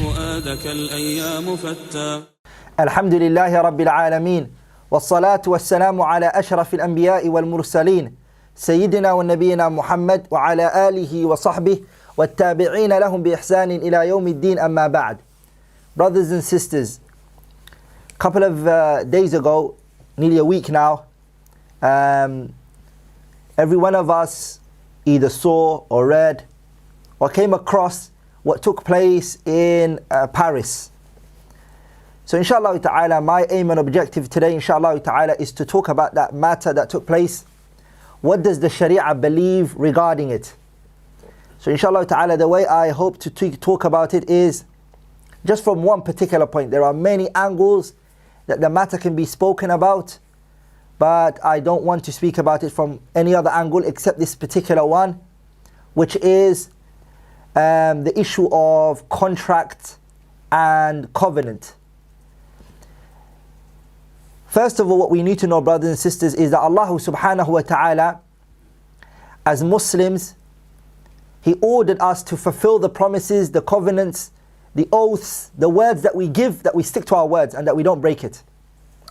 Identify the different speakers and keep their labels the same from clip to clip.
Speaker 1: فؤادك الأيام فتى.
Speaker 2: الحمد لله رب العالمين والصلاة والسلام على أشرف الأنبياء والمرسلين سيدنا ونبينا محمد وعلى آله وصحبه والتابعين لهم بإحسان إلى يوم الدين أما بعد. Brothers and sisters, a couple of days ago, nearly a week now, every one of us either saw or read or came across what took place in Paris. So inshallah ta'ala, my aim and objective today inshallah ta'ala is to talk about that matter that took place. What does the Shari'a believe regarding it? So inshallah ta'ala, the way I hope to talk about it is just from one particular point. There are many angles that the matter can be spoken about, but I don't want to speak about it from any other angle except this particular one, which is the issue of contract and covenant. First of all, what we need to know, brothers and sisters, is that Allah subhanahu wa ta'ala, as Muslims, He ordered us to fulfill the promises, the covenants, the oaths, the words that we give, that we stick to our words and that we don't break it.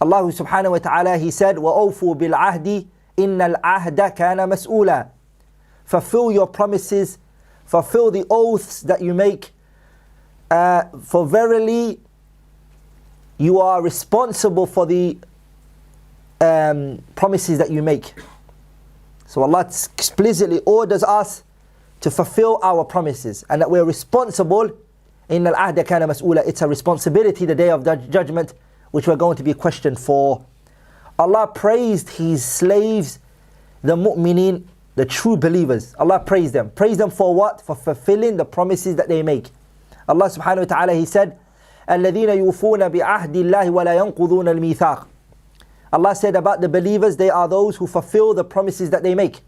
Speaker 2: Allah subhanahu wa ta'ala, He said, وَأَوْفُوا بِالْعَهْدِ إِنَّ الْعَهْدَ كَانَ مَسْئُولًا. Fulfill your promises, fulfill the oaths that you make, for verily you are responsible for the promises that you make. So Allah explicitly orders us to fulfill our promises and that we're responsible. إِنَّ الْعَهْدَ كَانَ مَسْئُولًا. It's a responsibility, the day of judgment, which we're going to be questioned for. Allah praised His slaves, the mu'mineen, the true believers. Allah praised them. Praised them for what? For fulfilling the promises that they make. Allah subhanahu wa ta'ala, He said, الَّذِينَ يُوفُونَ بِعَهْدِ اللَّهِ وَلَا يَنْقُضُونَ الْمِيثَاقِ. Allah said about the believers, they are those who fulfill the promises that they make.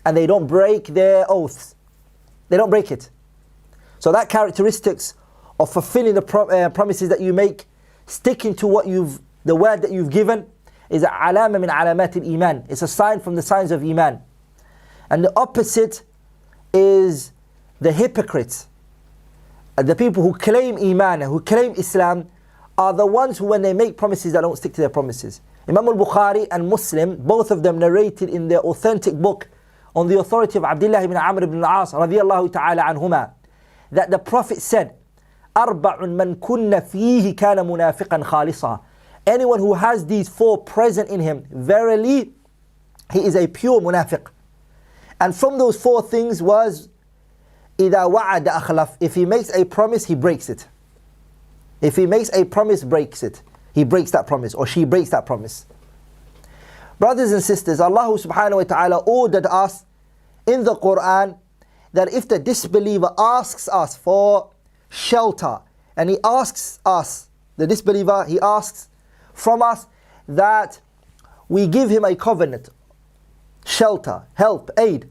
Speaker 2: And they don't break their oaths. They don't break it. So that characteristics of fulfilling the promises that you make, sticking to the word that you've given, is a alama min alamat al-iman. It's a sign from the signs of iman. And the opposite is the hypocrites. The people who claim iman, who claim Islam, are the ones who, when they make promises, they don't stick to their promises. Imam al-Bukhari and Muslim, both of them narrated in their authentic book on the authority of Abdullah ibn Amr ibn al-As radiyallahu ta'ala anhuma, that the Prophet said, أَرْبَعٌ مَنْ كُنَّ فِيهِ كَانَ مُنَافِقًا خَالِصًا. Anyone who has these four present in him, verily, he is a pure munafiq. And from those four things was, إِذَا وَعَدَ أَخْلَفْ. If he makes a promise, he breaks it. If he makes a promise, breaks it. He breaks that promise, or she breaks that promise. Brothers and sisters, Allah subhanahu wa ta'ala ordered us in the Quran that if the disbeliever asks us for shelter, and he asks us, the disbeliever, he asks from us that we give him a covenant, shelter, help, aid.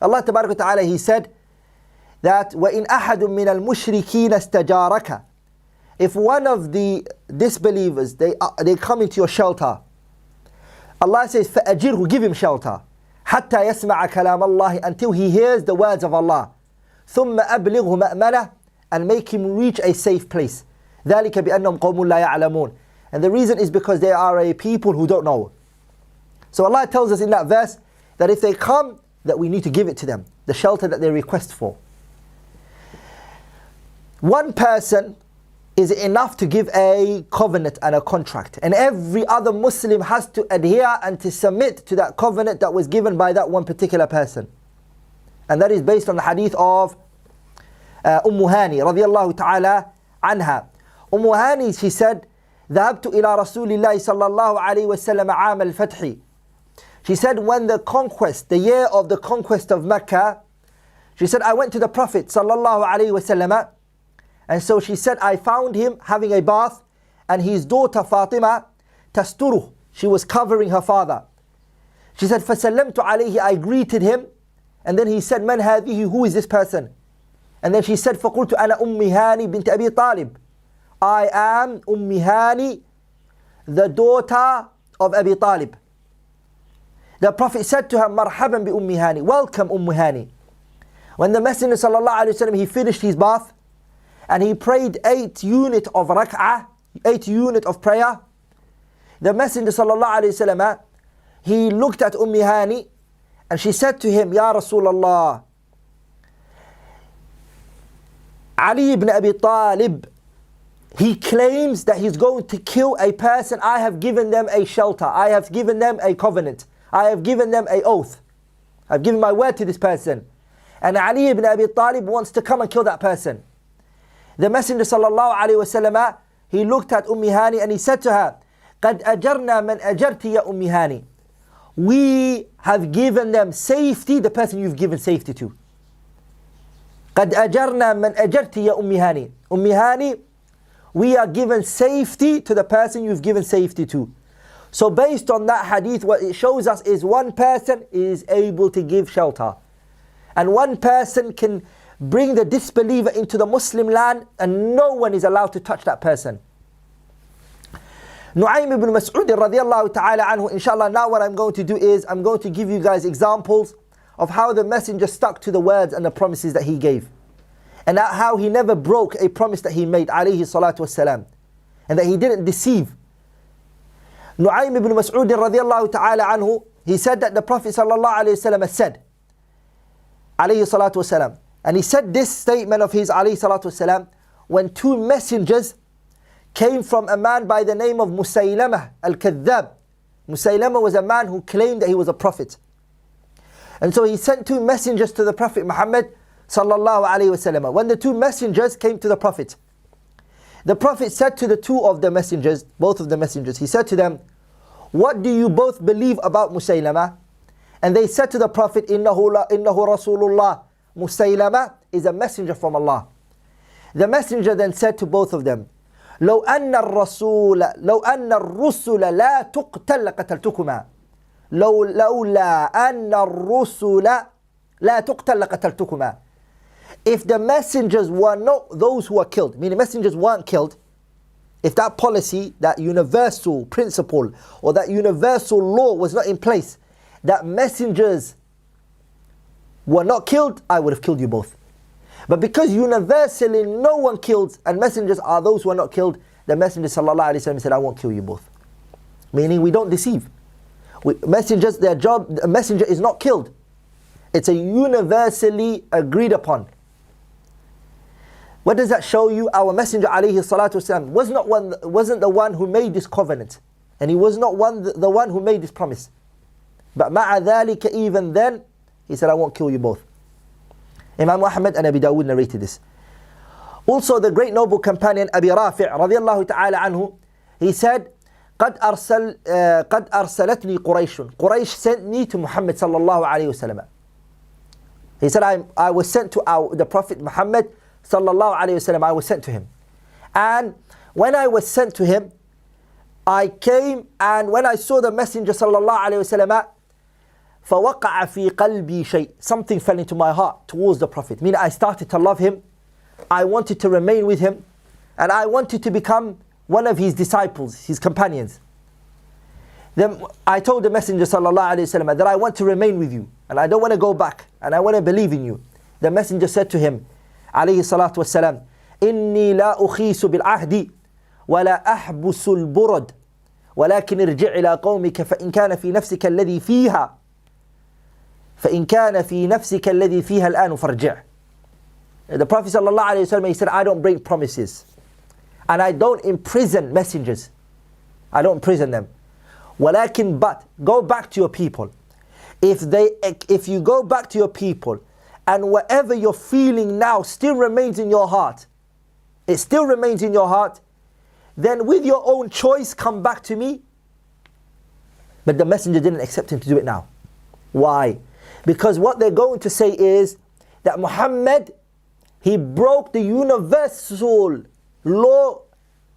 Speaker 2: Allah tabarak wa ta'ala, He said that وَإِنْ أَحَدٌ مِّنَ الْمُشْرِكِينَ اسْتَجَارَكَ. If one of the disbelievers, they come into your shelter, Allah says, فَأَجِرْهُ, give him shelter. حَتَّى يَسْمَعَ كَلَامَ اللَّهِ, until he hears the words of Allah. ثُمَّ أَبْلِغْهُ مَأْمَنَهُ, and make him reach a safe place. ذَلِكَ بِأَنَّهُمْ قَوْمٌ لَا يَعْلَمُونَ. And the reason is because they are a people who don't know. So Allah tells us in that verse that if they come, that we need to give it to them, the shelter that they request for. One person is enough to give a covenant and a contract, and every other Muslim has to adhere and to submit to that covenant that was given by that one particular person. And that is based on the hadith of Hani radiyallahu ta'ala anha. Hani, she said, ذهبت إلى رسول الله صلى الله عليه وسلم عام الفتح. She said, when the conquest, the year of the conquest of Mecca, she said, I went to the Prophet sallallahu alaihi wasallam, and so she said, I found him having a bath, and his daughter Fatima, tasturuh, she was covering her father. She said, فَسَلَّمْتُ عَلَيْهِ, I greeted him, and then he said, مَنْ هَذِهِ, who is this person? And then she said, فَقُلْتُ أَنَا أُمِّ هَانِي بِنْتِ أَبِي طَالِبٍ. I am Hani, the daughter of Abi Talib. The Prophet said to her, Marhaban bi Hani, welcome Hani. When the Messenger sallallahu alaihi wasallam, he finished his bath, and he prayed 8 units of rak'ah, 8 units of prayer, the Messenger sallallahu alayhi wasallam, he looked at Hani and she said to him, Ya Rasulullah, Ali ibn Abi Talib, he claims that he's going to kill a person. I have given them a shelter. I have given them a covenant. I have given them an oath. I've given my word to this person. And Ali ibn Abi Talib wants to come and kill that person. The Messenger sallallahu alayhi wasallam, he looked at Hani and he said to her, قَدْ أَجَرْنَا مَنْ أَجَرْتِ يَا Hani. We have given them safety, the person you've given safety to. قَدْ أَجَرْنَا مَنْ أَجَرْتِ يَا Hani. Hani, we are given safety to the person you've given safety to. So based on that hadith, what it shows us is one person is able to give shelter. And one person can bring the disbeliever into the Muslim land and no one is allowed to touch that person. Nu'aym ibn Mas'ud radiyallahu ta'ala anhu, inshallah, now what I'm going to do is I'm going to give you guys examples of how the Messenger stuck to the words and the promises that he gave. And how he never broke a promise that he made, alayhi salatu wassalam. And that he didn't deceive. Nu'aym ibn Mas'ud radiyallahu ta'ala anhu, he said that the Prophet sallallahu alayhi wasallam said, alayhi salatu wassalam, and he said this statement of his, alayhi salatu wassalam, when 2 messengers came from a man by the name of Musaylama al-Kadhdhab. Musaylama was a man who claimed that he was a prophet. And so he sent 2 messengers to the Prophet Muhammad sallallahu alayhi wasallam. When the 2 messengers came to the Prophet said to the 2 of the messengers, both of the messengers, he said to them, what do you both believe about Musaylama? And they said to the Prophet, innahu Rasulullah. Musaylama is a messenger from Allah. The messenger then said to both of them, لو أن الرسل لا تقتل لقتلتكما لولا أن الرسل لا تقتل لقتلتكما. If the messengers were not those who were killed, meaning messengers weren't killed, if that policy, that universal principle or that universal law was not in place, that messengers were not killed, I would have killed you both. But because universally no one kills and messengers are those who are not killed, the Messenger sallallahu alaihi wasallam said, I won't kill you both. Meaning we don't deceive. Messengers, their job, a messenger is not killed. It's a universally agreed upon. What does that show you? Our Messenger alayhi salatu wasalam wasn't the one who made this covenant. And he was not the one who made this promise. But ma'a dhalika, even then, he said, I won't kill you both. Imam Ahmad and Abi Dawood narrated this. Also the great noble companion Abi Rafi' radiyallahu ta'ala anhu, he said, قد أرسلتني قريش. Quraysh sent me to Muhammad sallallahu alayhi wasallam. He said, I was sent to the Prophet Muhammad sallallahu alayhi wasallam. I was sent to him. And when I was sent to him, I came and when I saw the Messenger sallallahu alayhi wasallam, فَوَقَعَ فِي قَلْبِي شَيْءٍ. Something fell into my heart towards the Prophet. Meaning I started to love him. I wanted to remain with him. And I wanted to become one of his disciples, his companions. Then I told the Messenger sallallahu alayhi wasallam that I want to remain with you. And I don't want to go back. And I want to believe in you. The Messenger said to him, alayhi salatu wasalam, إِنِّي لَا أُخِيسُ بِالْعَهْدِ وَلَا أَحْبُسُ الْبُرَدِ ولكن ارجع إلى قومك فإن كان في نفسك الذي فيها فإن كان في نفسك الذي فيها الآن فارجع. The Prophet sallallahu alayhi wasallam, he said, I don't break promises and I don't imprison messengers. I don't imprison them. ولكن, but go back to your people. If you go back to your people and whatever you're feeling now still remains in your heart, it still remains in your heart, then with your own choice come back to me. But the Messenger didn't accept him to do it now. Why? Because what they're going to say is that Muhammad, he broke the universal law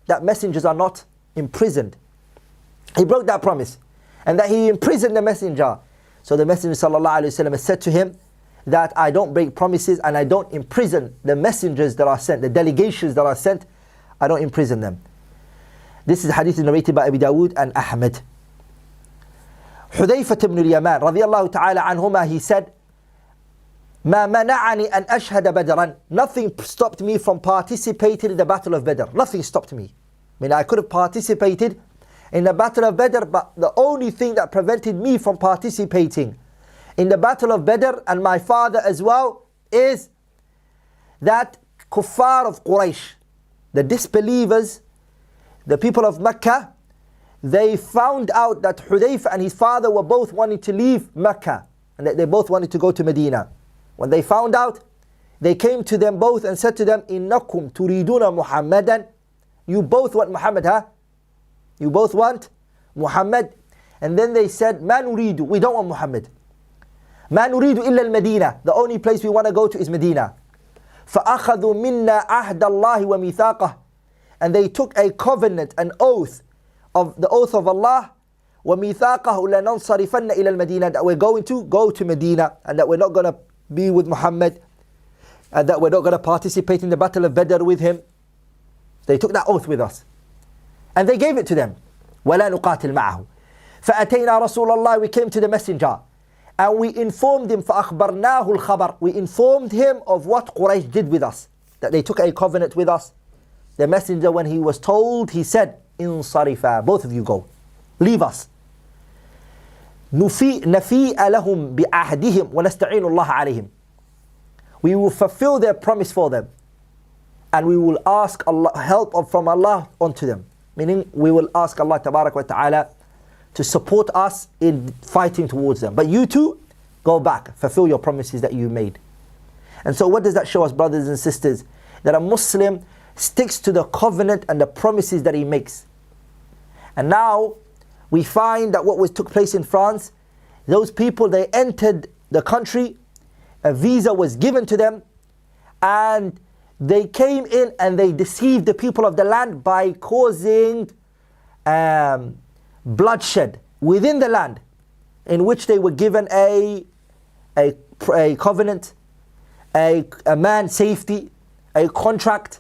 Speaker 2: that messengers are not imprisoned. He broke that promise. And that he imprisoned the messenger. So the Messenger sallallahu alayhi wasallam said to him that I don't break promises and I don't imprison the messengers that are sent, the delegations that are sent, I don't imprison them. This is hadith narrated by Abi Dawood and Ahmad. Hudayfah ibn al-Yaman radiyallahu ta'ala anhuma, he said, ما منعني أن أشهد بدرا. Nothing stopped me from participating in the battle of Badr. Nothing stopped me. I mean, I could have participated in the battle of Badr, but the only thing that prevented me from participating in the battle of Badr, and my father as well, is that kuffar of Quraysh, the disbelievers, the people of Mecca, they found out that Hudayfa and his father were both wanting to leave Mecca, and that they both wanted to go to Medina. When they found out, they came to them both and said to them, إِنَّكُمْ تُرِيدُونَ مُحَمَّدًا. You both want Muhammad, huh? You both want Muhammad. And then they said, مَا نُرِيدُ. We don't want Muhammad. مَا نُرِيدُ إِلَّا الْمَدِينَةِ. The only place we want to go to is Medina. فَأَخَذُوا مِنَّا عَهْدَ اللَّهِ وَمِيثَاقَهِ. And they took a covenant, an oath, of the oath of Allah, وَمِيثَاقَهُ لَنَنْصَرِفَنَّ إِلَى الْمَدِينَةِ, that we're going to go to Medina, and that we're not going to be with Muhammad, and that we're not going to participate in the battle of Badr with him. They took that oath with us. And they gave it to them. وَلَا نُقَاتِلْ مَعَهُ. فَأَتَيْنَا رَسُولَ اللَّهِ. We came to the messenger. And we informed him, فَأَخْبَرْنَاهُ الْخَبَرِ. We informed him of what Quraysh did with us. That they took a covenant with us. The messenger, when he was told, he said, إِنصَرِفَا. Both of you go. Leave us. نَفِيءَ لَهُمْ بِعَهْدِهِمْ وَنَسْتَعِينُ اللَّهَ عَلَيْهِمْ. We will fulfill their promise for them. And we will ask Allah, help from Allah onto them. Meaning, we will ask Allah Tabarak wa Ta'ala to support us in fighting towards them. But you too, go back, fulfill your promises that you made. And so what does that show us, brothers and sisters? That a Muslim sticks to the covenant and the promises that he makes. And now, we find that what took place in France, those people, they entered the country, a visa was given to them, and they came in and they deceived the people of the land by causing bloodshed within the land, in which they were given a covenant, a man safety, a contract.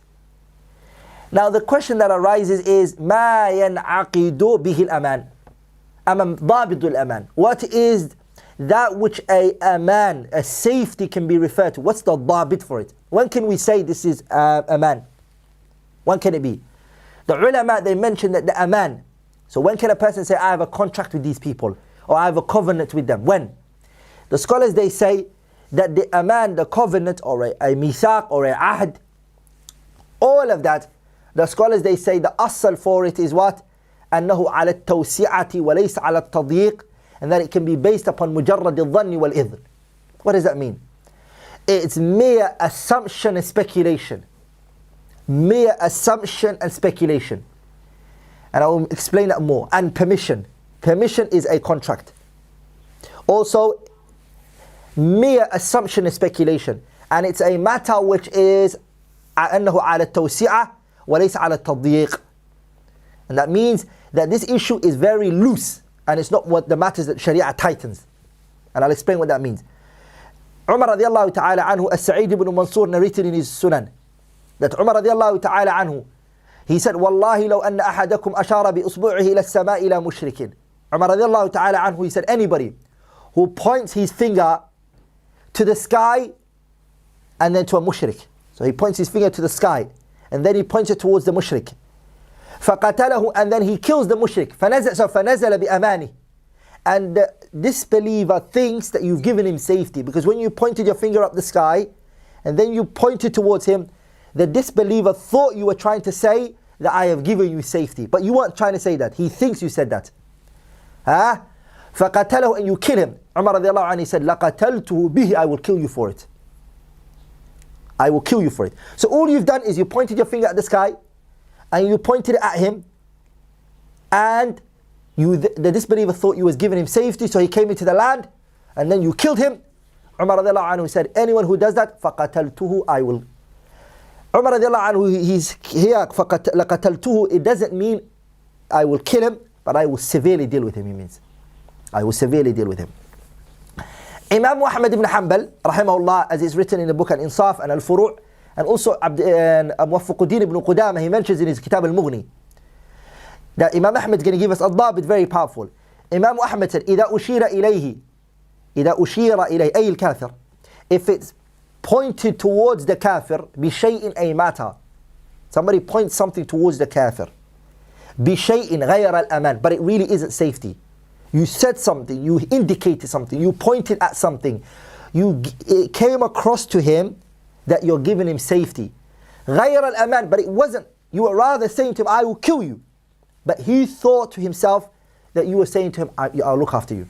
Speaker 2: Now the question that arises is, ما ينعقد به الأمان. ضابط الأمان. What is that which a aman, a safety, can be referred to? What's the ضابط for it? When can we say this is aman? When can it be? The ulama, they mention that the aman. So when can a person say, I have a contract with these people, or I have a covenant with them? When? The scholars, they say that the aman, the covenant, or a mithaq, or a ahd, all of that, the scholars, they say the asl for it is what? أنه على التوسعة وليس على التضييق, and that it can be based upon مجرد الظن والإذن. What does that mean? It's mere assumption and speculation. Mere assumption and speculation. And I will explain that more. And permission. Permission is a contract. Also, mere assumption and speculation. And it's a matter which is أنه على التوسعة وليس على التضييق. And that means that this issue is very loose, and it's not what the matters that Shari'a tightens. And I'll explain what that means. Umar radiallahu ta'ala anhu, As-Sa'id ibn Mansur narrated in his Sunan, that Umar radiallahu ta'ala anhu, he said, Wallahi law anna ahadakum ashara bi usbu'ihi ila as-sama'i ila mushrikin. Umar radiallahu ta'ala anhu, he said, anybody who points his finger to the sky and then to a mushrik. So he points his finger to the sky and then he points it towards the mushrik. فَقَتَلَهُ, and then he kills the mushrik. فَنَزَلَ بِأَمَانِهِ. And the disbeliever thinks that you've given him safety, because when you pointed your finger up the sky and then you pointed towards him, the disbeliever thought you were trying to say that I have given you safety, but you weren't trying to say that. He thinks you said that. فَقَتَلَهُ, and you kill him. Umar radiallahu anhu, he said, لَقَتَلْتُهُ بِهِ, I will kill you for it. I will kill you for it. So all you've done is you pointed your finger at the sky and you pointed it at him, and the disbeliever thought you was giving him safety, so he came into the land, and then you killed him. Umar radiallahu anhu said, anyone who does that, فَقَتَلْتُهُ, I will. Umar radiallahu anhu, he's here, لَقَتَلْتُهُ, it doesn't mean I will kill him, but I will severely deal with him, he means. I will severely deal with him. Imam Ahmad ibn Hanbal, rahimahullah, as is written in the book Al-Insaf and Al-Furu', and also Muwaffaquddin ibn Qudamah, he mentions in his Kitab Al-Mughni, that Imam Ahmad is going to give us a dhabit very powerful. Imam Ahmad said, إِذَا أُشِيرَ إِلَيْهِ أي الكافر, if it's pointed towards the kafir, بِشَيْءٍ أي matter. Somebody points something towards the kafir. بِشَيْءٍ غَيْرَ الْأَمَانِ. But it really isn't safety. You said something, you indicated something, you pointed at something. It came across to him that you're giving him safety. غَيْرَ الْأَمَانِ. But it wasn't. You were rather saying to him, I will kill you. But he thought to himself that you were saying to him, I'll look after you.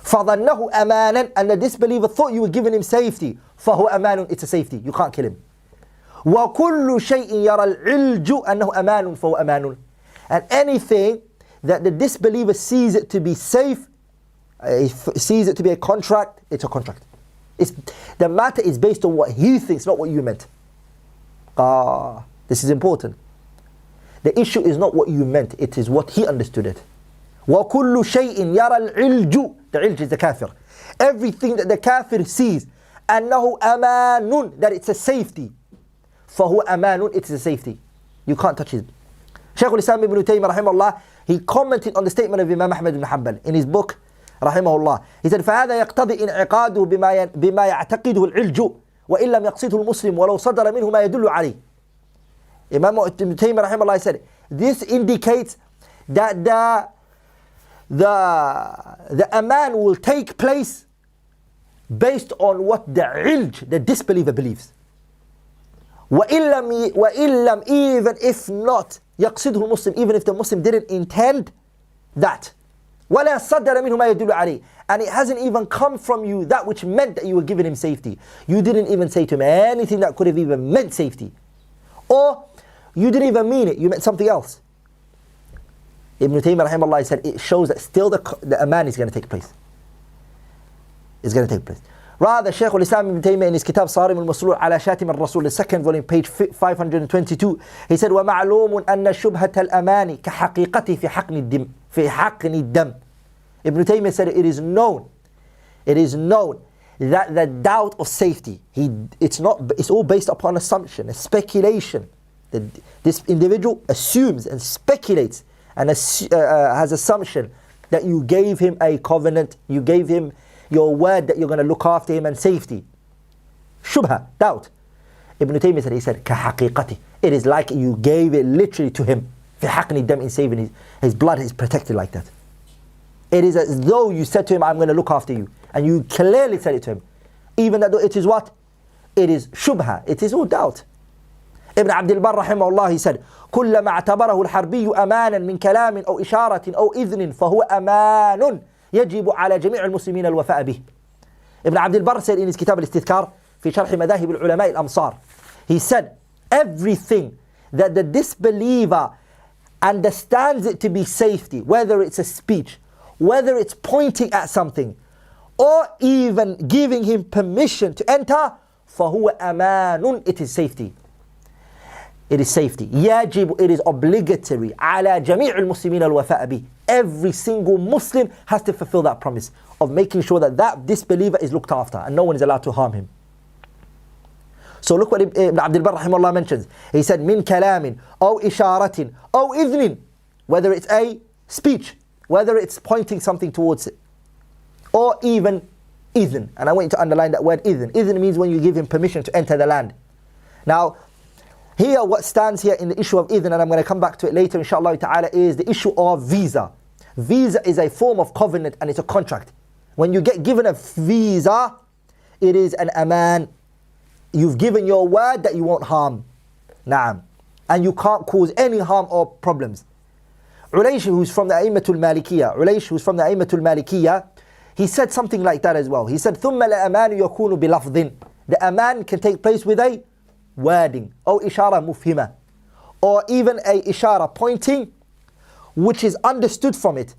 Speaker 2: فَظَنَّهُ أَمَانًا. And the disbeliever thought you were giving him safety. فَهُوَ أَمَانٌ. It's a safety. You can't kill him. وَكُلُّ شَيْءٍ يَرَى الْعِلْجُ أَنَّهُ أَمَانٌ فَهُوَ أَمَانٌ. And anything that the disbeliever sees it to be safe, sees it to be a contract, it's a contract. The matter is based on what he thinks, not what you meant. This is important. The issue is not what you meant, it is what he understood it. وَكُلُّ شَيْءٍ يَرَى الْعِلْجُ. The ilj is the kafir. Everything that the kafir sees, أَنَّهُ أَمَانٌ, that it's a safety. فَهُوَ أَمَانٌ, it's a safety. You can't touch it. Shaykh al-Islam ibn Taymiyyah rahimahullah, he commented on the statement of Imam Ahmad ibn Hanbal in his book rahimahullah. He said, فَهَذَا يَقْتَضِي إِنْعِقَادُهُ بِمَا يَعْتَقِدُهُ الْعِلْجُ وَإِن لَمْ يَقْصِدْهُ الْمُسْلِمُ وَلَوْ صَدَرَ مِنْهُ مَا يَدُلُّ عَلَيْهِ. Imam Ibn Taymiyyah rahimahullah said, this indicates that the aman will take place based on what the ilj, the disbeliever, believes. وَإِن لَمْ, even if not, يَقْصِدْهُ الْمُسْلِمُ, even if the Muslim didn't intend that. وَلَا صَدَّرَ مِنْهُ مَا يَدُلُّ عَلَيْهِ. And it hasn't even come from you that which meant that you were giving him safety. You didn't even say to him anything that could have even meant safety. Or you didn't even mean it, you meant something else. Ibn Taymiyyah rahimahullah said it shows that still the aman is going to take place. It's going to take place. Rather, Shaykh al-Islam ibn Taymiyyah in his kitab Sarim al-Maslul ala Shatim al-Rasul, the second volume, page 522, he said, وَمَعْلُومٌ أَنَّ شُبْهَةَ الْأَمَانِ كَحَقِيقَتِ فِي حَقْنِ الدَّمِ. Ibn Taymiyyah said it is known that the doubt of safety, it's all based upon assumption, a speculation. This individual assumes and speculates and has assumption that you gave him a covenant, you gave him your word that you're going to look after him and safety. Shubha, doubt. Ibn Taymiyyah said, he said, كَحَقِيقَتِ. It is like you gave it literally to him. فِي حَقْنِ الدَّمِ, in saving his blood is protected like that. It is as though you said to him, I'm going to look after you. And you clearly said it to him. Even though it is what? It is shubha. It is all doubt. Ibn Abdul Barr rahimahullah, he said, كُلَّمَا اعْتَبَرَهُ الْحَرْبِيُّ أَمَانًا مِنْ كَلَامٍ أَوْ إِشَارَةٍ أَوْ إِذْنٍ فَهُوَ أَمَانٌ يَجِبُ عَلَى جَمِيعِ الْمُسْلِمِينَ الْوَفَاءَ بِهِ. Ibn Abdul Barr said in his kitab al-Istidhkar في شرح مذاهب العلماء الأمصار, he said, everything that the disbeliever understands it to be safety, whether it's a speech, whether it's pointing at something, or even giving him permission to enter, فَهُوَ أَمَانٌ, it is safety. It is safety. يجب, it is obligatory. على جميع المسلمين الوفاء به. Every single Muslim has to fulfill that promise of making sure that that disbeliever is looked after and no one is allowed to harm him. So look what Ibn Abdul Barr rahimahullah mentions. He said, من كلام أو إشارة أو إذن, whether it's a speech, whether it's pointing something towards it, or even idhn. And I want you to underline that word idhn. Idhn means when you give him permission to enter the land. Now, here what stands here in the issue of idhn, and I'm going to come back to it later inshallah ta'ala, is the issue of visa. Visa is a form of covenant and it's a contract. When you get given a visa, it is an aman. You've given your word that you won't harm. Na'am. And you can't cause any harm or problems. Ulaysh, who's from the A'immatul Malikiyah, he said something like that as well. He said, ثُمَّ الْأَمَانُ يَكُونُ بِلَفْظٍ. The aman can take place with a wording, or ishara mufhima, or even a ishara pointing, which is understood from it.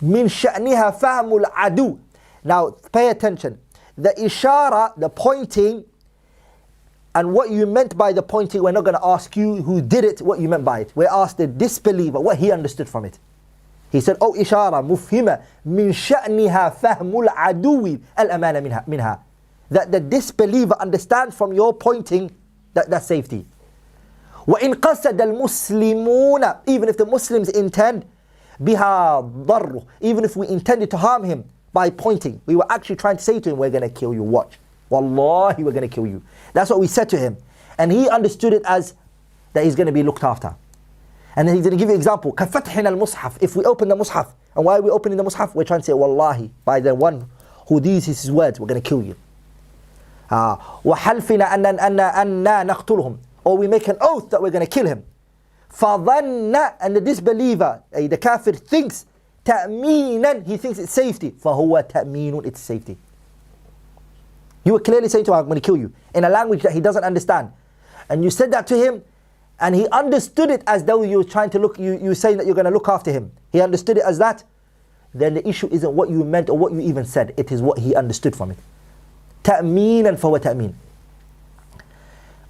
Speaker 2: Min sha'niha fahmul adu. Now pay attention. The ishara, the pointing, and what you meant by the pointing, we're not going to ask you who did it, what you meant by it. We're asked the disbeliever, what he understood from it. He said, oh ishara mufhima min sha'niha fahmul aduwi al-amana minha. That the disbeliever understands from your pointing that's safety. وَإِنْ قَصَدَ الْمُسْلِمُونَ, even if the Muslims intend بِهَا ضَرُّ, even if we intended to harm him by pointing, we were actually trying to say to him, we're going to kill you, watch Wallahi, we're going to kill you. That's what we said to him. And he understood it as that he's going to be looked after. And then he's going to give you an example. كَفَتْحِنَا الْمُصْحَفِ. If we open the Mus'haf, and why are we opening the Mus'haf? We're trying to say, Wallahi, by the one who these is his words, we're going to kill you. وَحَلْفِنَا أَنَّا نَقْتُلُهُم. Or we make an oath that we're going to kill him. فَظَنَّ. And the disbeliever, the kafir, thinks تَأْمِينًا. He thinks it's safety. فَهُوَ تَأْمِينٌ. It's safety. You were clearly saying to him, I'm going to kill you, in a language that he doesn't understand. And you said that to him, and he understood it as though you were trying to look, you were saying that you're going to look after him. He understood it as that. Then the issue isn't what you meant or what you even said. It is what he understood from it. تأمينا فهو تأمين.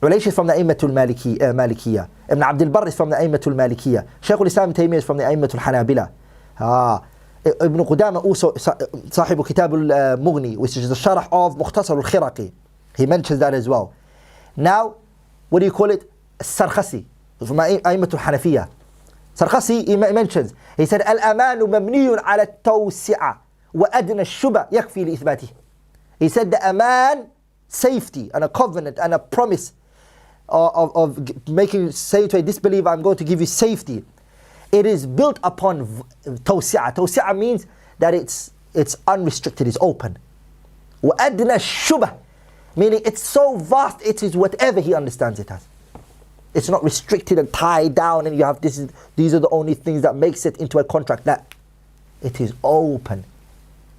Speaker 2: Relation from the A'immatul Malikiyya. Ibn Abdul Barr is from the A'immatul Malikiyya. Shaykh al-Islam Taymiyyah is from the A'immatul Hanabila. Ibn Qudama also, صاحب كتاب المغني, which is the sharh of Mukhtasar al-Khiraqi. He mentions that as well. Now, what do you call it? Sarkhasi, from A'immatul Hanafiyya. Sarkhasi, he mentions, he said, الأمان مبني على التوسعة وأدنى الشبه يكفي لإثباته. He said the aman, safety and a covenant and a promise of making, saying to a disbeliever, I'm going to give you safety. It is built upon tawsi'ah. Tawsi'ah means that it's unrestricted, it's open. وَأَدْنَى الشُّبَهِ, meaning it's so vast, it is whatever he understands it as. It's not restricted and tied down and you have these are the only things that makes it into a contract. That it is open.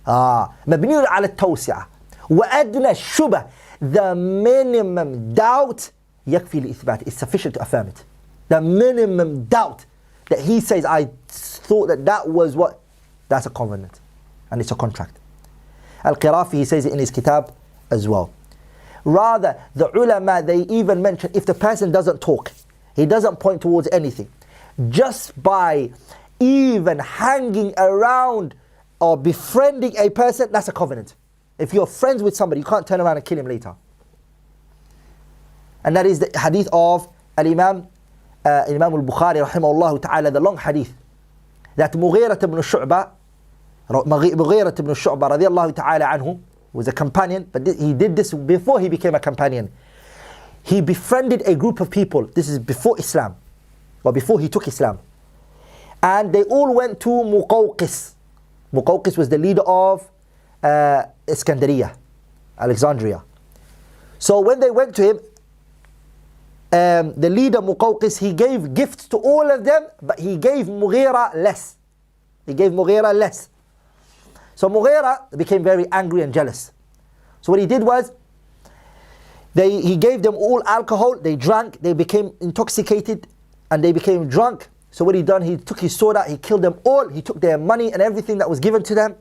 Speaker 2: مبني على التوسعة وأدنى الشبه, the minimum doubt يكفي لإثبات, is sufficient to affirm it. The minimum doubt that he says, I thought that was what, that's a covenant and it's a contract. Al-Qirafi, he says it in his kitab as well. Rather, the ulama, they even mention if the person doesn't talk, he doesn't point towards anything, just by even hanging around or befriending a person, that's a covenant. If you're friends with somebody, you can't turn around and kill him later. And that is the hadith of Imam al-Bukhari rahimahullah ta'ala, the long hadith, that Mughirah ibn Shu'bah radiyallahu ta'ala anhu was a companion, but he did this before he became a companion. He befriended a group of people, this is before Islam, or before he took Islam. And they all went to Muqawqis. Muqawqis was the leader of Iskandariya, Alexandria. So when they went to him, the leader Muqawqis, he gave gifts to all of them, but he gave Mughira less. He gave Mughira less. So Mughira became very angry and jealous. So what he did was, he gave them all alcohol, they drank, they became intoxicated, and they became drunk. So what he done, he took his sword out, he killed them all, he took their money and everything that was given to them,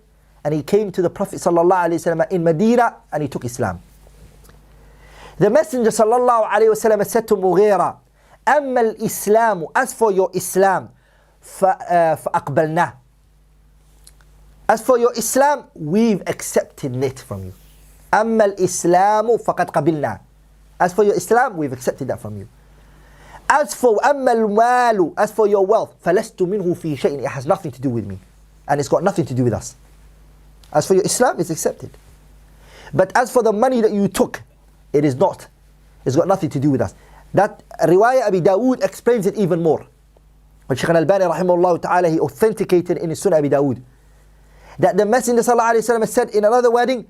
Speaker 2: and he came to the Prophet ﷺ in Medina, and he took Islam. The Messenger ﷺ said to Mughira, أَمَّا الْإِسْلَامُ, as for your Islam, فَأَقْبَلْنَا, as for your Islam, we've accepted it from you. أَمَّا الْإِسْلَامُ فَقَدْ قَبِلْنَا, as for your Islam, we've accepted that from you. As for أَمَّا الْمَالُ, as for your wealth, فَلَسْتُ مِنْهُ فِي شَيْءٍ, it has nothing to do with me, and it's got nothing to do with us. As for your Islam, it's accepted. But as for the money that you took, it is not. It's got nothing to do with us. That Riwayah Abi Dawood explains it even more. When Sheikh al-Albani rahimahullah ta'ala, he authenticated in his Sunnah Abi Dawood, that the Messenger sallallahu alayhi wa sallam said in another wording,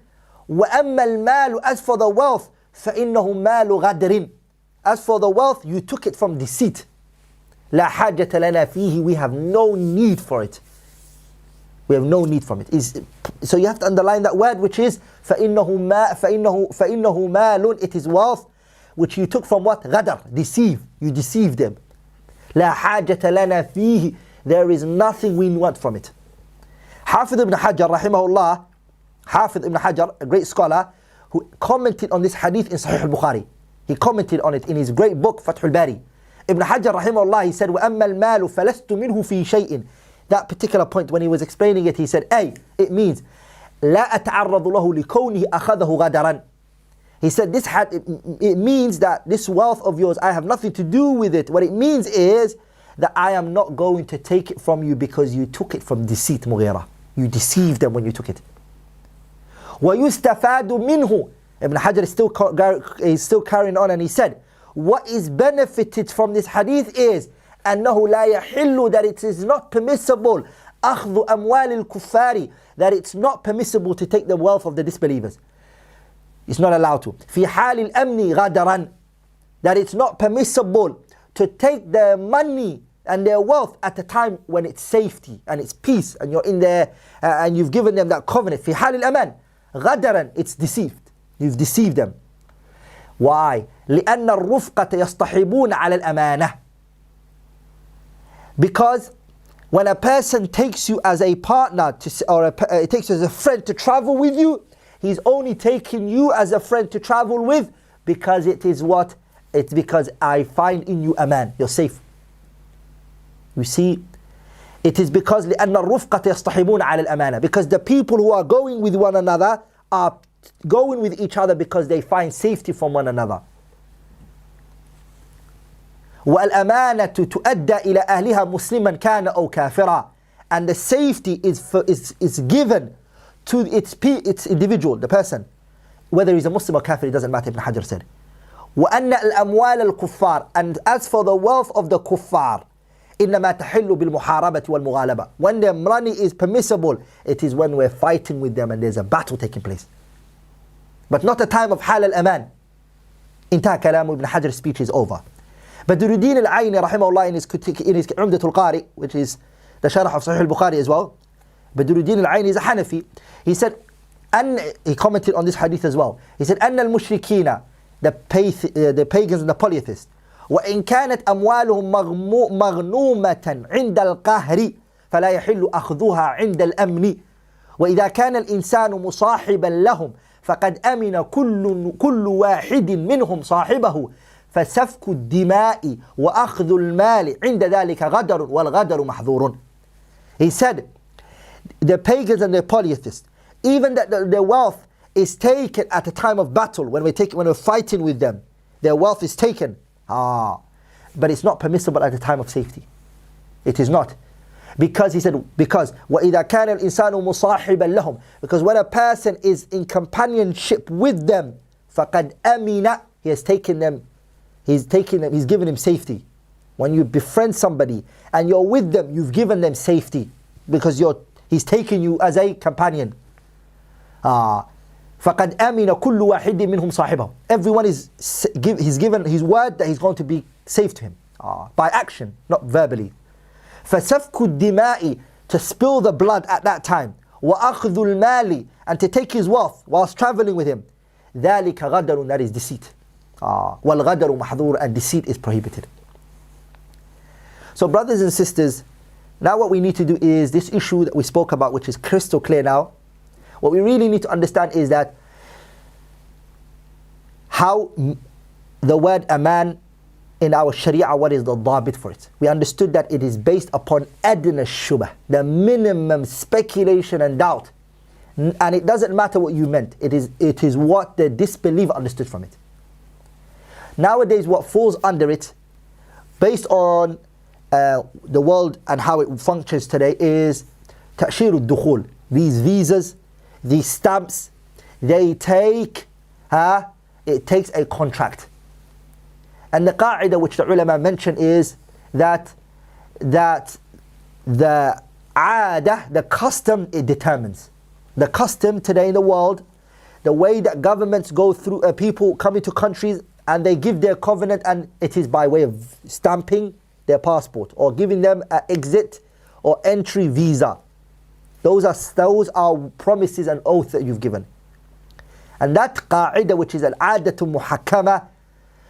Speaker 2: وَأَمَّا الْمَالُ, as for the wealth, فَإِنَّهُ مَالُ غَدْرٍ, as for the wealth, you took it from deceit. لَا حَاجَةَ لَنَا فِيهِ, we have no need for it. We have no need from it. So you have to underline that word, which is فَإِنَّهُ مَالٌ, it is wealth, which you took from what? غَدَر, deceive. You deceived them. لَا حَاجَةَ لَنَا فِيهِ, there is nothing we want from it. Hafidh ibn Hajar rahimahullah, Hafidh ibn Hajar, a great scholar, who commented on this hadith in Sahih al-Bukhari. He commented on it in his great book, Fathul Bari. Ibn Hajar rahimahullah, he said, وَأَمَّا الْمَالُ فَلَسْتُ مِنْهُ فِي شَيْءٍ. That particular point, when he was explaining it, he said, it means, لَا أَتَعَرَّضُ لَهُ لِكَوْنِهِ أَخَذَهُ غَدَرًا. He said, it means that this wealth of yours, I have nothing to do with it. What it means is that I am not going to take it from you because you took it from deceit, Mughira. You deceived them when you took it. وَيُسْتَفَادُ مِنْهُ, Ibn Hajar is still carrying on, and he said, what is benefited from this hadith is أنه لا يحل, that it is not permissible أخذ أموال الكفار, that it's not permissible to take the wealth of the disbelievers. It's not allowed to. في حال الأمن غدرا, that it's not permissible to take their money and their wealth at a time when it's safety and it's peace and you're in there and you've given them that covenant. في حال الأمان غدرا, it's deceived. You've deceived them. Why? لأن الرفقة يصطحبون على الأمانة. Because when a person takes you as a partner or takes you as a friend to travel with you, he's only taking you as a friend to travel with because it is what? It's because I find in you aman, you're safe. You see, it is because لأن الرفقة يصطحبون على الأمانة, because the people who are going with one another are going with each other because they find safety from one another. وَالْأَمَانَةُ تُؤَدَّى إِلَى أَهْلِهَا مُسْلِمًا كَانَ أَوْ كَافِرًا, and the safety is given to its individual, the person, whether he's a Muslim or kafir, it doesn't matter. Ibn Hajar said, وَأَنَّ الْأَمْوَالَ الْكُفَّارِ, and as for the wealth of the kuffar, إِنَّمَا تَحِلُّ بِالْمُحَارَبَةِ وَالْمُغَالَبَةِ, when their money is permissible, it is when we're fighting with them and there's a battle taking place, but not a time of حال الأمان. انتهى كلام Ibn Hajar's speech is over. Badruddin al-Ayni rahimahullah in his Umdatul Qari, which is the Sharh of Sahih al-Bukhari as well, Badruddin al-Ayni is a Hanafi. He said, and he commented on this hadith as well. He said, أن المشركين, the pagans and the polytheists, وإن كانت أموالهم مغنومة عند القهر فلا يحل أخذها عند الأمن وإذا كان الإنسان مصاحبا لهم فقد أمن كل واحد منهم صاحبه فسفك الدماء وأخذ المال عند ذلك غدر والغدر محظور. He said, the pagans and the polytheists, even that their wealth is taken at a time of battle, when we're fighting with them, their wealth is taken. But it's not permissible at a time of safety. It is not. Because he said, because وَإِذَا كَانَ الْإِنسَانُ مُصَاحِبًا لَهُمْ, because when a person is in companionship with them, فَقَدْ أَمِنَ, he has taken them, he's given them safety. When you befriend somebody and you're with them, you've given them safety because he's taken you as a companion. فَقَدْ أَمِنَ كُلُّ وَاحِدٍ مِّنْهُمْ صَاحِبَهُ. Everyone he's given his word that he's going to be safe to him by action, not verbally. فَسَفْكُ الدِّمَاءِ, to spill the blood at that time. وَأَخْذُ الْمَالِ, and to take his wealth whilst traveling with him. ذَلِكَ غَدَرٌ, that is deceit. وَالْغَدَرُ مَحْظُورٌ, and deceit is prohibited. So brothers and sisters, now what we need to do is this issue that we spoke about, which is crystal clear now. What we really need to understand is that how the word aman in our Shari'a, what is the dhabit for it? We understood that it is based upon adna shubah, the minimum speculation and doubt. And it doesn't matter what you meant. It is what the disbeliever understood from it. Nowadays what falls under it, based on the world and how it functions today, is ta'shir al-dukhul. These visas, these stamps, it takes a contract. And the qa'idah which the ulama mention is that the aadah, the custom, it determines. The custom today in the world, the way that governments go through, people come into countries and they give their covenant, and it is by way of stamping their passport or giving them an exit or entry visa. Those are promises and oaths that you've given. And that qa'idah, which is al-'adatu muhakkama,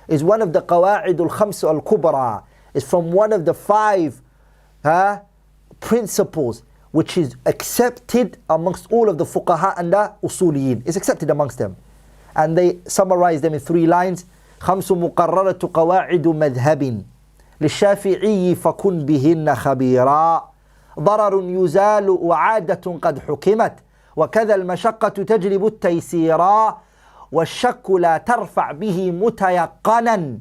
Speaker 2: is one of the qawa'id al-khams al-kubra, is from one of the 5 principles which is accepted amongst all of the fuqaha and the usuliyin. It's accepted amongst them. And they summarize them in 3 lines. خمس مقررة قواعد مذهب للشافعي فكن بهن خبيرا ضرر يزال وعادة قد حكمت وكذا المشقة تجلب التيسيرا والشك لا ترفع به متيقنا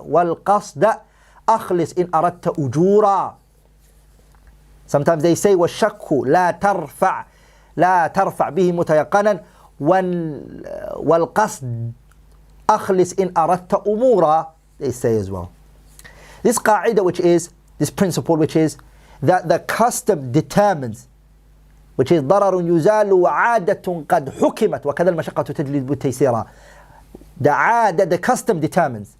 Speaker 2: والقصد أخلص إن أردت أجورا. Sometimes they say والشك لا ترفع به متيقنا وَالْقَصْدِ أَخْلِصْ إِنْ أَرَدْتَ أُمُورًا, they say as well. This qa'idah, which is, this principle, which is that the custom determines, which is ضرر يزال وعادة قد حكمت وكذا المشقة تجلب التيسير. The custom determines.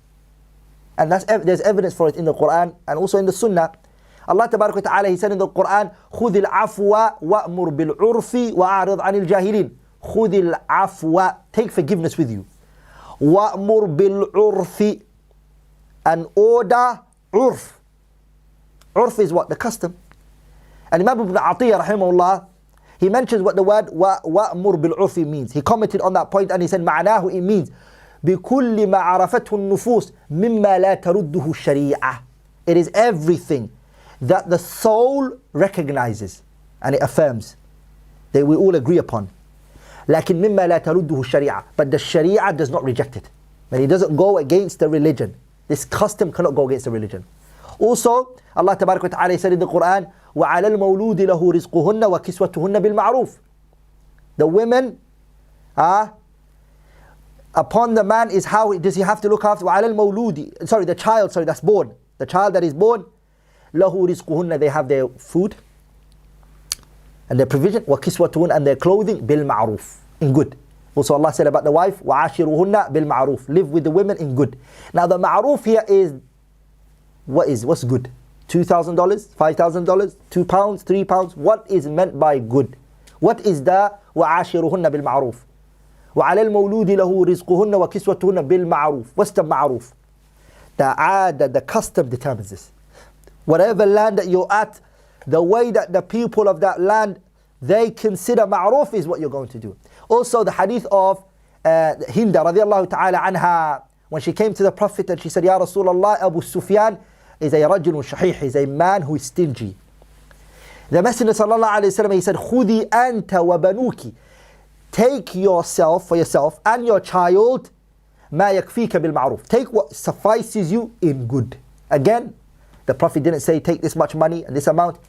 Speaker 2: And there's evidence for it in the Quran and also in the Sunnah. Allah Tabarak wa Ta'ala, He said in the Quran, خُذِ الْعَفْوَ وَأْمُرْ بِالْعُرْفِ وَأَعْرِضْ عَنِ الْجَاهِلِينَ. خُذِ الْعَفْوَ, take forgiveness with you. وَأْمُرْ بِالْعُرْفِ, and order urf. Urf is what? The custom. And Imam Ibn Atiyah rahimahullah, he mentions what the word وَأْمُرْ بِالْعُرْفِ means. He commented on that point and he said, معناه, it means بِكُلِّ مَا عَرَفَتْهُ النُّفُوسِ مِمَّا لَا تَرُدُّهُ الشَّرِيعَةِ. It is everything that the soul recognizes and it affirms, that we all agree upon. لكن مما لا ترده الشريعة, but the Sharia does not reject it. And it doesn't go against the religion. This custom cannot go against the religion. Also, Allah Tabarak wa Ta'ala said in the Quran, وَعَلَى الْمَوْلُودِ لَهُ رِزْقُهُنَّ وَكِسْوَتُهُنَّ بِالْمَعْرُوفِ. The women, upon the man is how does he have to look after. وَعَلَى الْمَوْلُودِ, sorry, the child, that's born. The child that is born, لَهُ رِزْقُهُنَّ, they have their food and their provision, وَكِسْوَتُهُنَّ, and their clothing, بِالْمَعْرُوفِ, in good. Also Allah said about the wife, وَعَاشِرُهُنَّ بِالْمَعْرُوفِ, live with the women in good. Now the ma'roof here is, what's good? $2,000, $5,000, £2, £3, what is meant by good? What is the وَعَاشِرُهُنَّ بِالْمَعْرُوفِ وَعَلَى الْمَوْلُودِ لَهُ رِزْقُهُنَّ وَكِسْوَتُهُنَّ بِالْمَعْرُوفِ. What's the ma'roof? The custom determines this. Whatever land that you're at, the way that the people of that land, they consider ma'roof is what you're going to do. Also the hadith of Hinda radiallahu ta'ala anha, when she came to the Prophet and she said, Ya Rasulullah, Abu Sufyan is a rajulun shahih, he's a man who is stingy. The Messenger sallallahu alayhi wa sallam, he said, Khudi anta wa banuki, take yourself, for yourself and your child, ma yakfika bil ma'roof, take what suffices you in good. Again, the Prophet didn't say take this much money and this amount.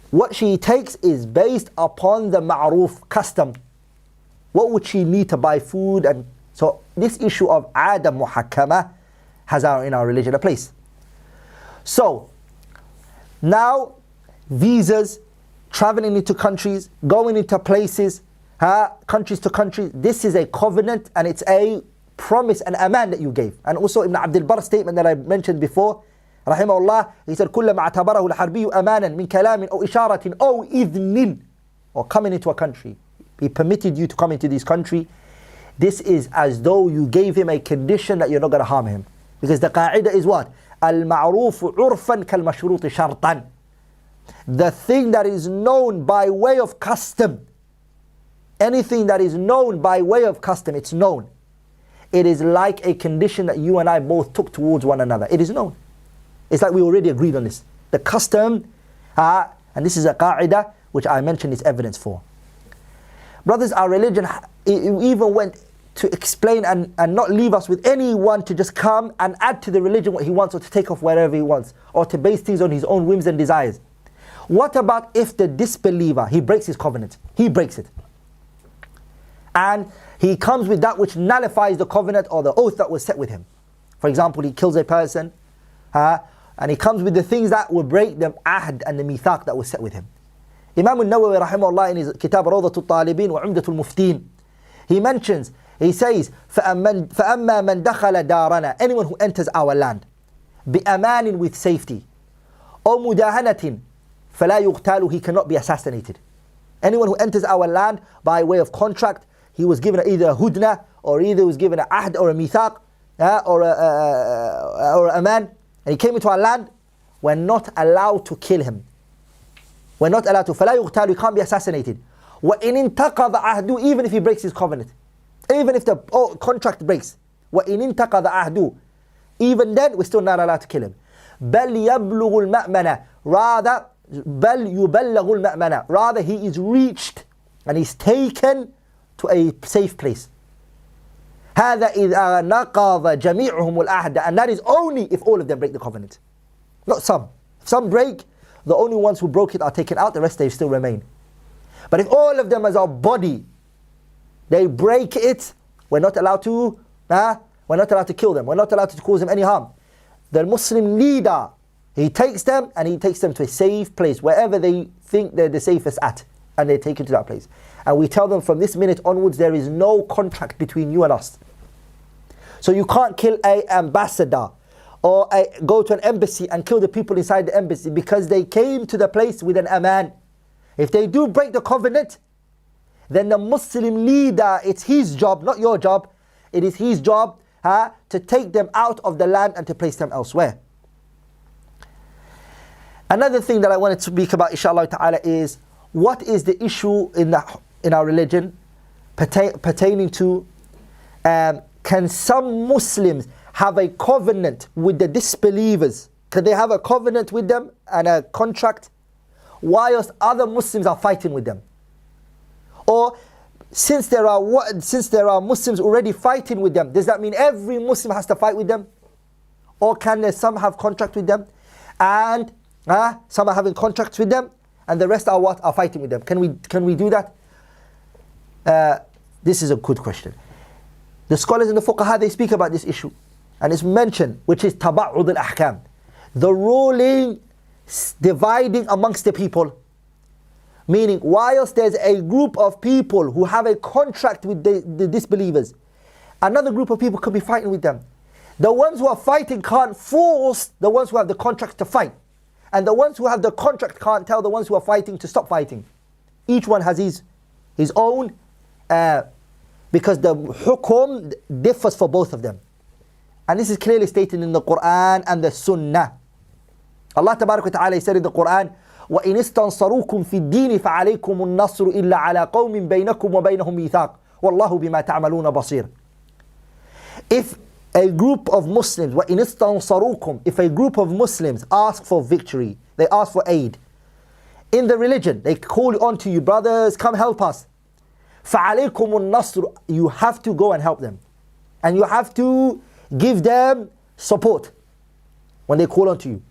Speaker 2: What she takes is based upon the ma'roof custom. What would she need to buy food? And so this issue of adam muhakkama has in our religion a place. So now visas, traveling into countries, going into places, countries to countries, this is a covenant and it's a promise and aman that you gave. And also Ibn Abdul Barr's statement that I mentioned before, rahimahullah, he said, كُلَّمَا اعْتَبَرَهُ الْحَرْبِيُّ أَمَانًا مِنْ كَلَامٍ أَوْ إِشَارَةٍ أَوْ إِذْنٍ, or coming into a country, he permitted you to come into this country, this is as though you gave him a condition that you're not going to harm him. Because the qa'idah is what? الْمَعْرُوفُ عُرْفًا كَالْمَشْرُوطِ شَرْطًا. The thing that is known by way of custom, anything that is known by way of custom, it's known. It is like a condition that you and I both took towards one another. It is known. It's like we already agreed on this. The custom, and this is a qa'idah which I mentioned is evidence for. Brothers, our religion even went to explain and not leave us with anyone to just come and add to the religion what he wants, or to take off wherever he wants, or to base things on his own whims and desires. What about if the disbeliever, he breaks his covenant, he breaks it, and he comes with that which nullifies the covenant or the oath that was set with him? For example, he kills a person, and he comes with the things that will break the ahd and the mithaq that was set with him. Imam al-Nawawi rahimahullah in his kitab Rawdatul Talibin wa Umdatul Muftin, he mentions, he says, فَأَمَّا مَنْ دَخَلَ دَارَنَا, anyone who enters our land, بِأَمَانٍ, with safety, أو مُدَاهَنَةٍ فَلَا يُغْتَالُ, he cannot be assassinated. Anyone who enters our land by way of contract, he was given either a hudna, or either was given an ahd or a mithaq, or a aman, and he came into our land, we're not allowed to kill him. We're not allowed to. فَلَا يُغْتَالُ, he can't be assassinated. وَإِنِ انْتَقَضَ عَهْدُ, even if he breaks his covenant. Even if the contract breaks. وَإِنِ انْتَقَضَ عَهْدُ, even then we're still not allowed to kill him. بَلْ يَبْلُغُ الْمَأْمَنَ, rather, بَلْ يُبَلَّغُ الْمَأْمَنَ, rather he is reached and he's taken to a safe place. هَذَا إِذَا نَقَضَ جَمِيعُهُمُ الْأَهْدَ, and that is only if all of them break the covenant. Not some. If some break, the only ones who broke it are taken out, the rest they still remain. But if all of them as a body they break it, we're not allowed to kill them. We're not allowed to cause them any harm. The Muslim leader, he takes them and he takes them to a safe place, wherever they think they're the safest at, and they take it to that place. And we tell them from this minute onwards, there is no contract between you and us. So you can't kill an ambassador or go to an embassy and kill the people inside the embassy because they came to the place with an aman. If they do break the covenant, then the Muslim leader, it's his job, not your job. It is his job to take them out of the land and to place them elsewhere. Another thing that I wanted to speak about, inshallah ta'ala, is what is the issue in our religion pertaining to can some Muslims have a covenant with the disbelievers? Can they have a covenant with them and a contract whilst other Muslims are fighting with them? Or since there are Muslims already fighting with them, does that mean every Muslim has to fight with them? Or can there some have contract with them and some are having contracts with them and the rest are fighting with them? Can we do that? This is a good question. The scholars in the fuqaha, they speak about this issue, and it's mentioned, which is taba'ud al-ahkam, the ruling dividing amongst the people. Meaning, whilst there's a group of people who have a contract with the disbelievers, another group of people could be fighting with them. The ones who are fighting can't force the ones who have the contract to fight. And the ones who have the contract can't tell the ones who are fighting to stop fighting. Each one has his own, because the hukum differs for both of them. And this is clearly stated in the Quran and the Sunnah. Allah Tabarak wa Ta'ala said in the Quran, وَإِنِ اسْتَنصَرُوكُمْ فِي الدِّينِ فَعَلَيْكُمُ النَّصْرُ إِلَّا عَلَىٰ قَوْمٍ بَيْنَكُمْ وَبَيْنَهُمْ مِيثَاقٌ وَاللَّهُ بِمَا تَعْمَلُونَ بَصِيرٌ. If a group of Muslims, وَإِنِ اسْتَنصَرُوكُمْ, if a group of Muslims ask for victory, they ask for aid in the religion, they call on to you, brothers, come help us. فَعَلَيْكُمُ النَّصْرُ, you have to go and help them. And you have to give them support when they call on to you.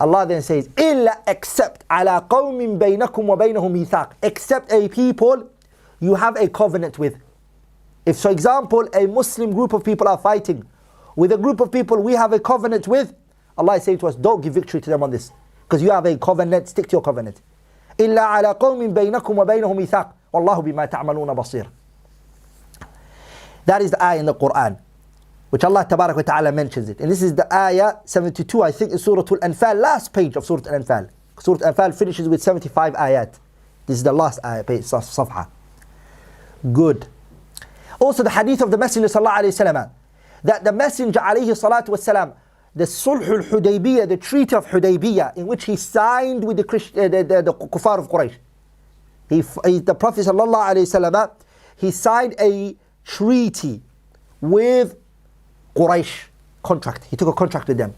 Speaker 2: Allah then says, إِلَّا except عَلَىٰ قَوْمٍ بَيْنَكُمْ وَبَيْنَهُمْ مِيثَاقٌ, except a people you have a covenant with. If, for example, a Muslim group of people are fighting with a group of people we have a covenant with, Allah is saying to us, don't give victory to them on this, because you have a covenant, stick to your covenant. إِلَّا عَلَىٰ قَوْمٍ بَيْنَكُمْ وَبَيْنَهُمْ مِيثَاقٌ وَاللَّهُ بِمَا تَعْمَلُونَ بَصِيرٌ. That is the ayah in the Quran, which Allah Tabarak wa Ta'ala mentions it. And this is the ayah 72, I think, in Surah Al-Anfal, last page of Surah Al-Anfal. Surah Al-Anfal finishes with 75 ayat. This is the last ayah, page, safha. Good. Also the hadith of the Messenger Sallallahu Alaihi Wasallam, that the Messenger Alayhi Salatu Wasalam, the Sulh al-Hudaybiyah, the Treaty of Hudaybiyah, in which he signed with the Kuffar of Quraysh. The Prophet Sallallahu Alaihi Wasallam, he signed a treaty with Quraysh, contract. He took a contract with them.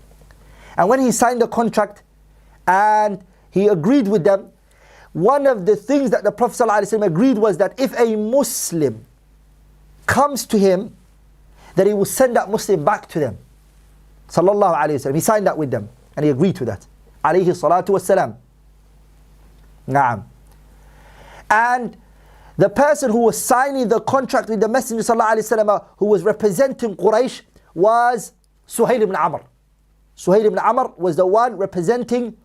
Speaker 2: And when he signed the contract and he agreed with them, one of the things that the Prophet ﷺ agreed was that if a Muslim comes to him, that he will send that Muslim back to them. Sallallahu Alaihi Wasallam. He signed that with them and he agreed to that. Alayhi salatu wassalam. Naam. And the person who was signing the contract with the Messenger Sallallahu Alaihi Wasallam, who was representing Quraysh, was Suhail ibn Amr. Suhail ibn Amr was the one representing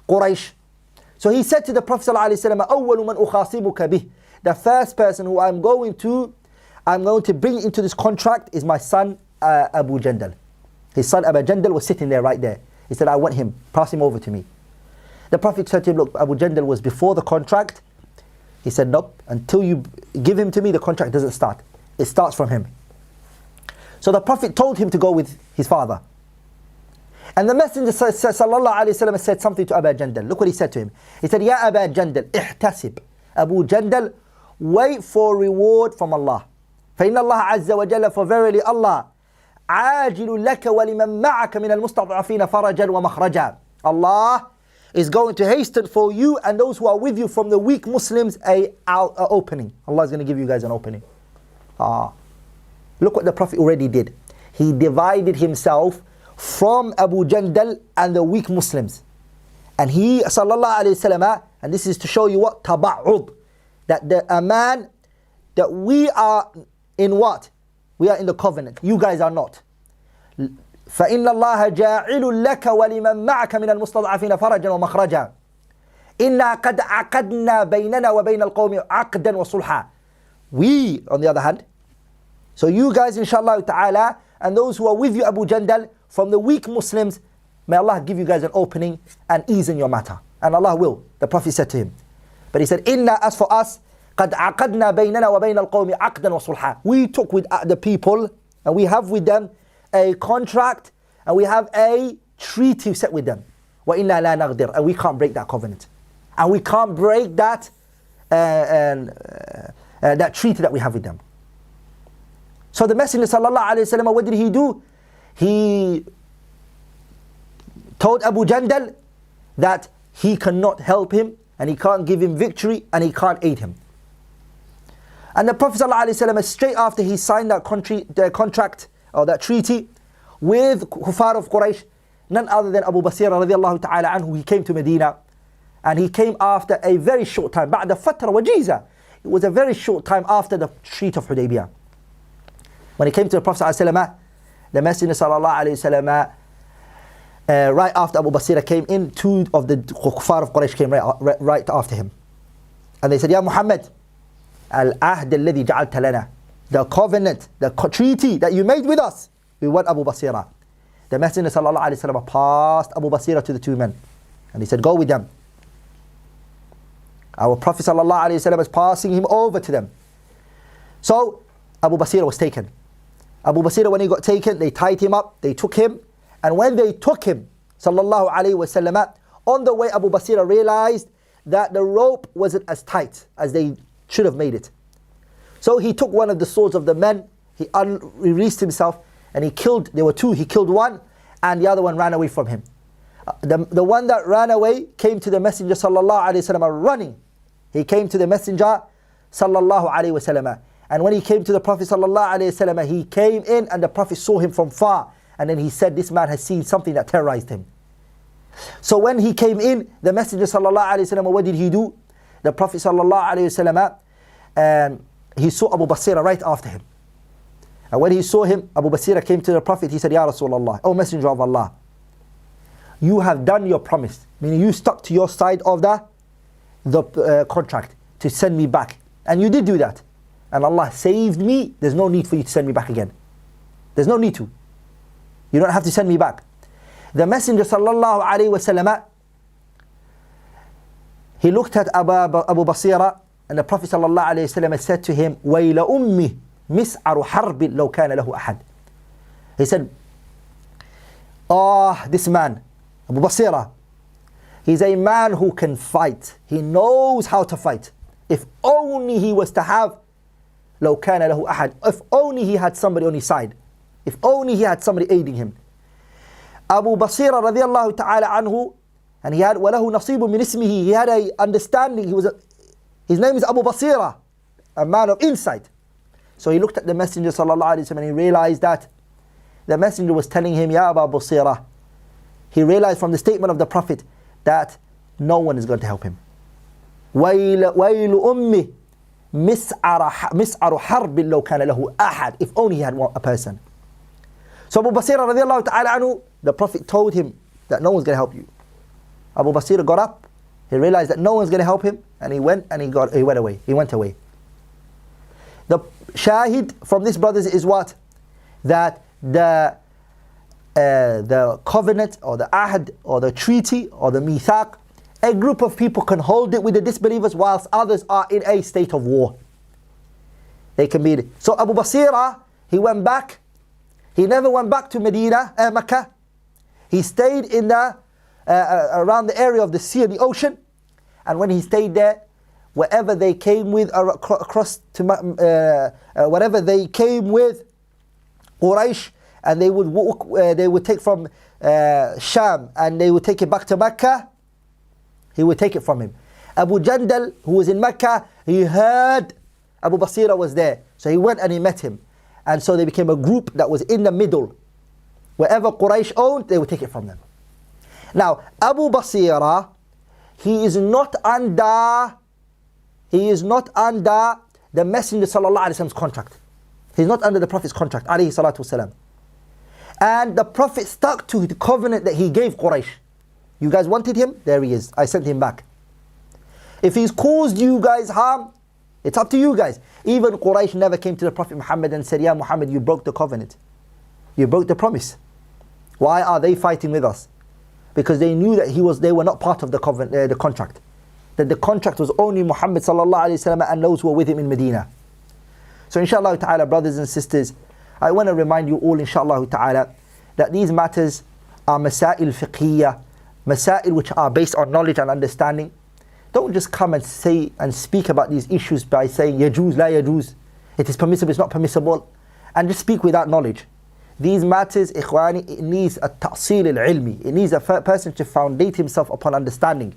Speaker 2: Quraysh. So he said to the Prophet ﷺ, أَوَّلُ مَنْ أُخَاصِمُكَ بِهِ, the first person who I'm going to bring into this contract is my son Abu Jandal. His son Abu Jandal was sitting there right there. He said, I want him, pass him over to me. The Prophet said to him, look, Abu Jandal was before the contract. He said, nope, until you give him to me, the contract doesn't start. It starts from him. So the Prophet told him to go with his father. And the Messenger sallallahu alayhi wa sallam said something to Abu Jandal. Look what he said to him. He said, Ya Abu Jandal, ihtasib. Abu Jandal, wait for reward from Allah. فإن الله عز وجل, for verily Allah, عاجل لك ولمن معك من المستضعفين فرجا ومخرجا. Allah is going to hasten for you and those who are with you from the weak Muslims a opening. Allah is going to give you guys an opening. Look what the Prophet already did. He divided himself from Abu Jandal and the weak Muslims. And he, sallallahu alayhi wasallam, and this is to show you what taba'ud, that a man that we are in what? We are in the covenant. You guys are not. فَإِنَّ اللَّهَ جَاعِلٌ لَكَ وَلِمَنْ مَعَكَ مِنَ الْمُسْتَضْعَفِينَ فَرَجًا وَمَخْرَجًا إِنَّا قَدْ عَقَدْنَا بَيْنَنَا وَبَيْنَ الْقَوْمِ عَقْدًا وَصُلْحًا. We, on the other hand, so you guys, inshallah ta'ala, and those who are with you, Abu Jandal, from the weak Muslims, may Allah give you guys an opening and ease in your matter. And Allah will. The Prophet said to him. But he said, Inna, as for us, قَدْ عَقَدْنَا بَيْنَنَا وَبَيْنَ الْقَوْمِ عَقْدًا وَصُلْحًا. We took with the people, and we have with them a contract, and we have a treaty set with them. وَإِنَّا لَا نَغْدِرْ. And we can't break that covenant. And we can't break that that treaty that we have with them. So the Messenger sallallahu alayhi wa sallam, what did he do? He told Abu Jandal that he cannot help him, and he can't give him victory, and he can't aid him. And the Prophet sallallahu alayhi wa sallam, straight after he signed that contract or that treaty with Kuffar of Quraysh, none other than Abu Basira radiallahu ta'ala anhu, he came to Medina, and he came after a very short time, بعد فترة وجيزة. It was a very short time after the Treaty of Hudaybiyah. When he came to the Prophet sallallahu alayhi wa sallam, the Messenger sallallahu alayhi wa sallam, right after Abu Basira came in, two of the Kuffar of Quraysh came right after him. And they said, Ya Muhammad, al-ahd alladhi ja'alta lana, the covenant, the treaty that you made with us, we want Abu Basira. The Messenger sallallahu alayhi wa sallam passed Abu Basira to the two men, and he said, go with them. Our Prophet sallallahu alayhi wa sallam is passing him over to them. So Abu Basira was taken. Abu Basira, when he got taken, they tied him up, they took him, and when they took him, sallallahu alayhi wa sallam, on the way Abu Basira realized that the rope wasn't as tight as they should have made it. So he took one of the swords of the men, he released himself, and he killed, there were two, he killed one, and the other one ran away from him. The one that ran away came to the Messenger sallallahu alayhi wa sallam running. He came to the Messenger sallallahu alayhi wa sallam. And when he came to the Prophet sallallahu alayhi wa sallam, he came in and the Prophet saw him from far. And then he said, this man has seen something that terrorized him. So when he came in, the Messenger sallallahu alayhi wa sallam, what did he do? The Prophet sallallahu alayhi wa sallam, he saw Abu Basira right after him. And when he saw him, Abu Basira came to the Prophet, he said, Ya Rasulullah, O Messenger of Allah, you have done your promise, meaning you stuck to your side of the contract to send me back. And you did do that. And Allah saved me. There's no need for you to send me back again. There's no need to. You don't have to send me back. The Messenger sallallahu alayhi wa sallam, he looked at Abu Basira, and the Prophet sallallahu alayhi wa sallam said to him, وَيْلَ أُمِّي مِسْعَرُ حَرْبٍ لَوْ كَانَ لَهُ أَحَدٍ. He said, this man, Abu Basira, he's a man who can fight. He knows how to fight. If only he was to have لو كان له أحد, if only he had somebody on his side, if only he had somebody aiding him. Abu Basira radiallahu ta'ala anhu, and he had وله نصيب من اسمه, he had a understanding, his name is Abu Basira, a man of insight. So he looked at the Messenger sallallahu alayhi wa sallam, and he realized that the Messenger was telling him, Ya Abu Basira. He realized from the statement of the Prophet that no one is going to help him. وَيْلُ أُمِّي مِسْعَرُ حَرْبٍ لَوْ كَانَ لَهُ أَحَدٍ. If only he had a person. So Abu Basira radiallahu ta'ala anhu, the Prophet told him that no one's going to help you. Abu Basira got up, he realized that no one's going to help him, and he went away. He went away. The shahid from this, brothers, is what? That the covenant or the ahd or the treaty or the mithaq, a group of people can hold it with the disbelievers whilst others are in a state of war. They can be. So Abu Basira, he went back. He never went back to Mecca. He stayed in the around the area of the sea and the ocean. And when he stayed there, wherever they came with across to whatever they came with Quraysh, and they would walk, they would take from Sham, and they would take it back to Mecca. He would take it from him. Abu Jandal, who was in Mecca, he heard Abu Basira was there. So he went and he met him. And so they became a group that was in the middle. Wherever Quraysh owned, they would take it from them. Now, Abu Basira, he is not under the Messenger sallallahu alaihi wasallam's contract. He's not under the Prophet's contract, alayhi salatu wasalam. And the Prophet stuck to the covenant that he gave Quraysh. You guys wanted him? There he is. I sent him back. If he's caused you guys harm, it's up to you guys. Even Quraysh never came to the Prophet Muhammad and said, Ya Muhammad, you broke the covenant. You broke the promise. Why are they fighting with us? Because they knew that they were not part of the covenant, the contract. That the contract was only Muhammad sallallahu alaihi wasallam and those who were with him in Medina. So inshallah ta'ala, brothers and sisters, I want to remind you all inshallah ta'ala that these matters are masail fiqhiyya, masail which are based on knowledge and understanding. Don't just come and say and speak about these issues by saying yajuz, la yajuz, it is permissible, it's not permissible, and just speak without knowledge. These matters, ikhwani, it needs a ta'sil al-ilmi. It needs a person to foundate himself upon understanding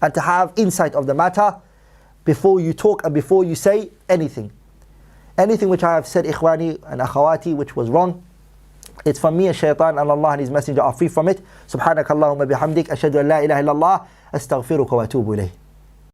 Speaker 2: and to have insight of the matter before you talk and before you say anything. Anything which I have said, ikhwani and akhawati, which was wrong, it's from me and shaitan, and Allah and His Messenger are free from it. Subhanakallahumma bihamdik, ashhadu an la ilaha illallah, astaghfiruka wa atubu ilayh.